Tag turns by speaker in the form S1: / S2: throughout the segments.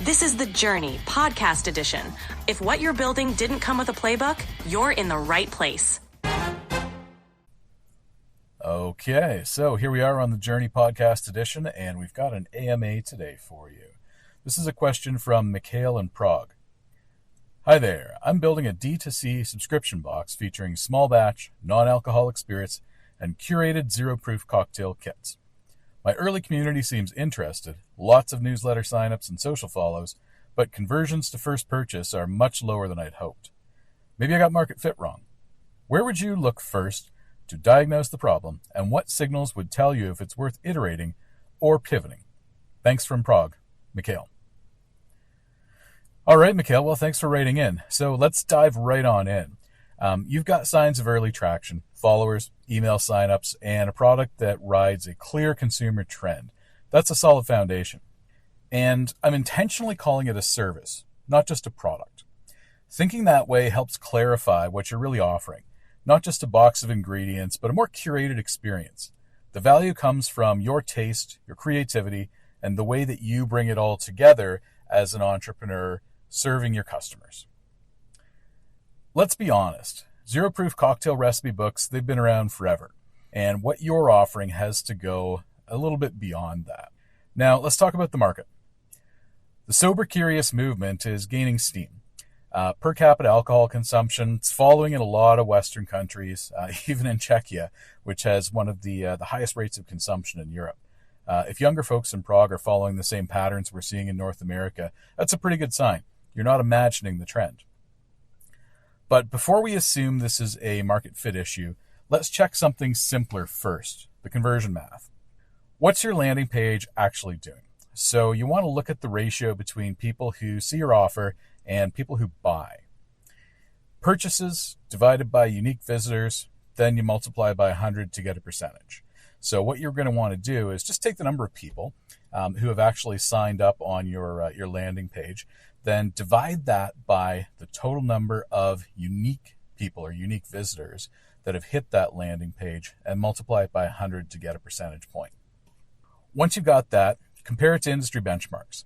S1: This is the Journey Podcast Edition. If what you're building didn't come with a playbook, you're in the right place.
S2: Okay, so here we are on the Journey Podcast Edition, and we've got an AMA today for you. This is a question from Mikhail in Prague. Hi there, I'm building a D2C subscription box featuring small batch, non-alcoholic spirits, and curated zero-proof cocktail kits. My early community seems interested, lots of newsletter signups and social follows, but conversions to first purchase are much lower than I'd hoped. Maybe I got market fit wrong. Where would you look first to diagnose the problem, and what signals would tell you if it's worth iterating or pivoting? Thanks from Prague, Mikhail. All right, Mikhail, well, thanks for writing in. So let's dive right on in. You've got signs of early traction, followers, email signups, and a product that rides a clear consumer trend. That's a solid foundation. And I'm intentionally calling it a service, not just a product. Thinking that way helps clarify what you're really offering, not just a box of ingredients, but a more curated experience. The value comes from your taste, your creativity, and the way that you bring it all together as an entrepreneur serving your customers. Let's be honest. Zero-proof cocktail recipe books, they've been around forever. And what you're offering has to go a little bit beyond that. Now, let's talk about the market. The sober curious movement is gaining steam. Per capita alcohol consumption, it's following in a lot of Western countries, even in Czechia, which has one of the highest rates of consumption in Europe. If younger folks in Prague are following the same patterns we're seeing in North America, that's a pretty good sign. You're not imagining the trend. But before we assume this is a market fit issue, let's check something simpler first, the conversion math. What's your landing page actually doing? So you want to look at the ratio between people who see your offer and people who buy. Purchases divided by unique visitors, then you multiply by 100 to get a percentage. So what you're going to want to do is just take the number of people who have actually signed up on your landing page, then divide that by the total number of unique people or unique visitors that have hit that landing page and multiply it by 100 to get a percentage point. Once you've got that, compare it to industry benchmarks.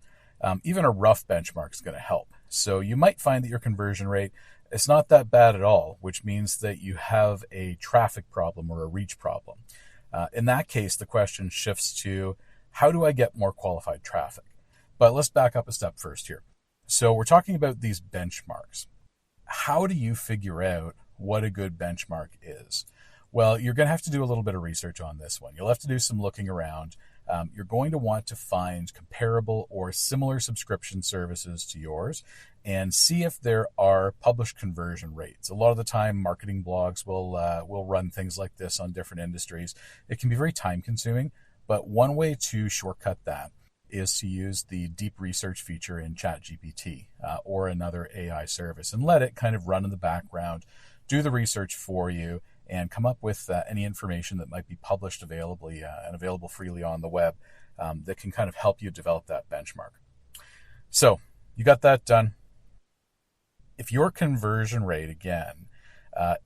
S2: Even a rough benchmark is going to help. So you might find that your conversion rate is not that bad at all, which means that you have a traffic problem or a reach problem. In that case, the question shifts to, how do I get more qualified traffic? But let's back up a step first here. So we're talking about these benchmarks. How do you figure out what a good benchmark is? Well, you're going to have to do a little bit of research on this one. You'll have to do some looking around. You're going to want to find comparable or similar subscription services to yours and see if there are published conversion rates. A lot of the time, marketing blogs will run things like this on different industries. It can be very time consuming, but one way to shortcut that is to use the deep research feature in ChatGPT or another AI service and let it kind of run in the background, do the research for you, and come up with any information that might be published and available freely on the web that can kind of help you develop that benchmark. So you got that done. If your conversion rate, again,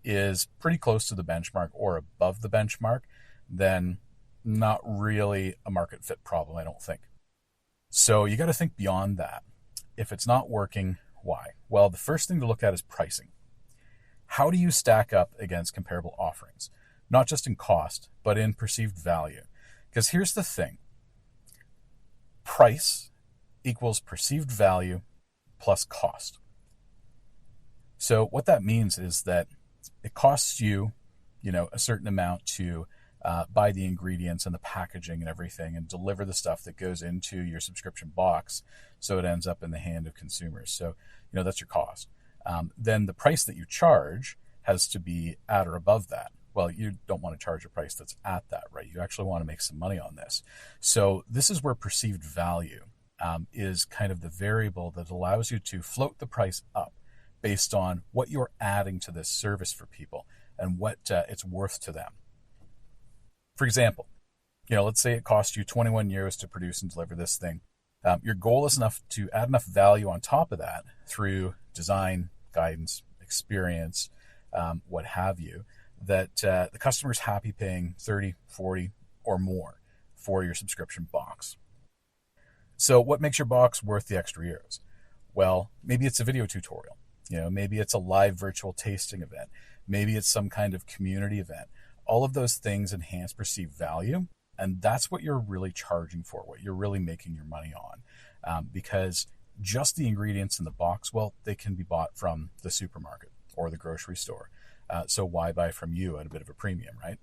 S2: is pretty close to the benchmark or above the benchmark, then not really a market fit problem, I don't think. So you got to think beyond that. If it's not working, why? Well, the first thing to look at is pricing. How do you stack up against comparable offerings? Not just in cost, but in perceived value. Because here's the thing. Price equals perceived value plus cost. So what that means is that it costs you, a certain amount to buy the ingredients and the packaging and everything and deliver the stuff that goes into your subscription box so it ends up in the hand of consumers. So, that's your cost. Then the price that you charge has to be at or above that. Well, you don't want to charge a price that's at that, right? You actually want to make some money on this. So this is where perceived value is kind of the variable that allows you to float the price up based on what you're adding to this service for people and what it's worth to them. For example, let's say it costs you 21 euros to produce and deliver this thing. Your goal is enough to add enough value on top of that through design, guidance, experience, what have you, that the customer's happy paying 30, 40, or more for your subscription box. So what makes your box worth the extra euros? Well, maybe it's a video tutorial. Maybe it's a live virtual tasting event. Maybe it's some kind of community event. All of those things enhance perceived value. And that's what you're really charging for, what you're really making your money on. Because just the ingredients in the box, well, they can be bought from the supermarket or the grocery store. So why buy from you at a bit of a premium, right?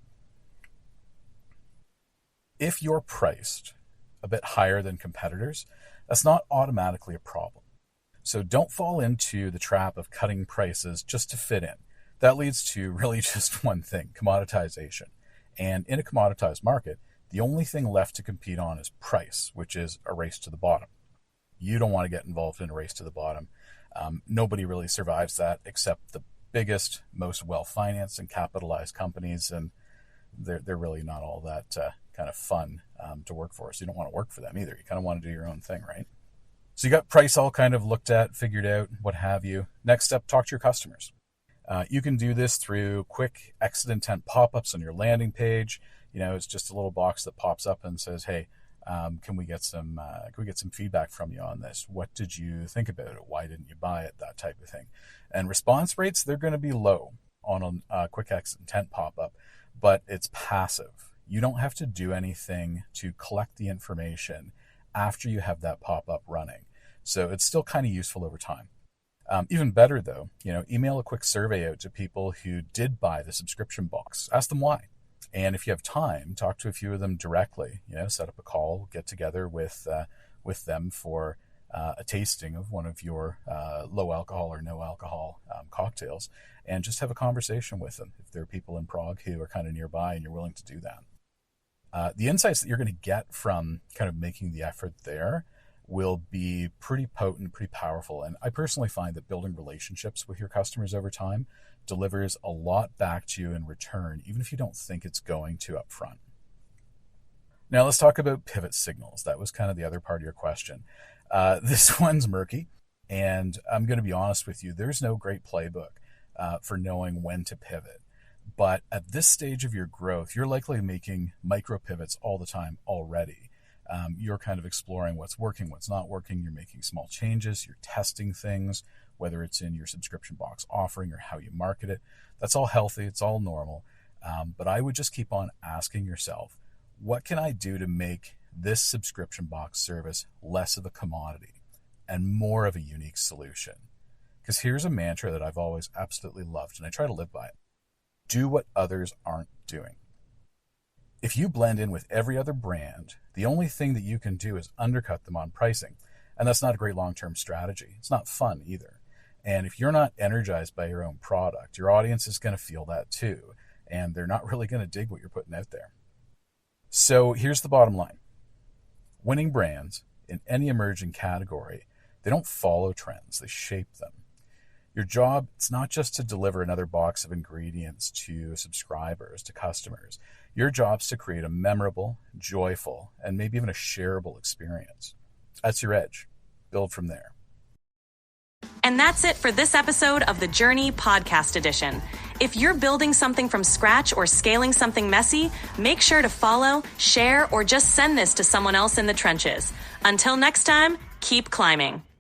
S2: If you're priced a bit higher than competitors, that's not automatically a problem. So don't fall into the trap of cutting prices just to fit in. That leads to really just one thing, commoditization. And in a commoditized market, the only thing left to compete on is price, which is a race to the bottom. You don't want to get involved in a race to the bottom. Nobody really survives that except the biggest, most well-financed and capitalized companies, and they're really not all that kind of fun to work for. So you don't want to work for them either. You kind of want to do your own thing, right? So you got price all kind of looked at, figured out, what have you. Next step, talk to your customers. You can do this through quick exit intent pop-ups on your landing page. It's just a little box that pops up and says, hey, can we get some feedback from you on this? What did you think about it? Why didn't you buy it? That type of thing. And response rates, they're going to be low on a quick exit intent pop-up, but it's passive. You don't have to do anything to collect the information after you have that pop-up running. So it's still kind of useful over time. Even better though, email a quick survey out to people who did buy the subscription box. Ask them why. And if you have time, talk to a few of them directly. Set up a call, get together with them for a tasting of one of your low alcohol or no alcohol cocktails, and just have a conversation with them. If there are people in Prague who are kind of nearby and you're willing to do that. The insights that you're going to get from kind of making the effort there will be pretty potent, pretty powerful. And I personally find that building relationships with your customers over time delivers a lot back to you in return, even if you don't think it's going to up front. Now let's talk about pivot signals. That was kind of the other part of your question. This one's murky, and I'm going to be honest with you, there's no great playbook for knowing when to pivot. But at this stage of your growth, you're likely making micro pivots all the time already. You're kind of exploring what's working, what's not working. You're making small changes. You're testing things, whether it's in your subscription box offering or how you market it. That's all healthy. It's all normal. But I would just keep on asking yourself, what can I do to make this subscription box service less of a commodity and more of a unique solution? Because here's a mantra that I've always absolutely loved, and I try to live by it. Do what others aren't doing. If you blend in with every other brand, the only thing that you can do is undercut them on pricing. And that's not a great long-term strategy. It's not fun either. And if you're not energized by your own product, your audience is going to feel that too. And they're not really going to dig what you're putting out there. So here's the bottom line. Winning brands in any emerging category, they don't follow trends, they shape them. Your job, it's not just to deliver another box of ingredients to subscribers, to customers. Your job's to create a memorable, joyful, and maybe even a shareable experience. That's your edge. Build from there.
S1: And that's it for this episode of The Journey Podcast Edition. If you're building something from scratch or scaling something messy, make sure to follow, share, or just send this to someone else in the trenches. Until next time, keep climbing.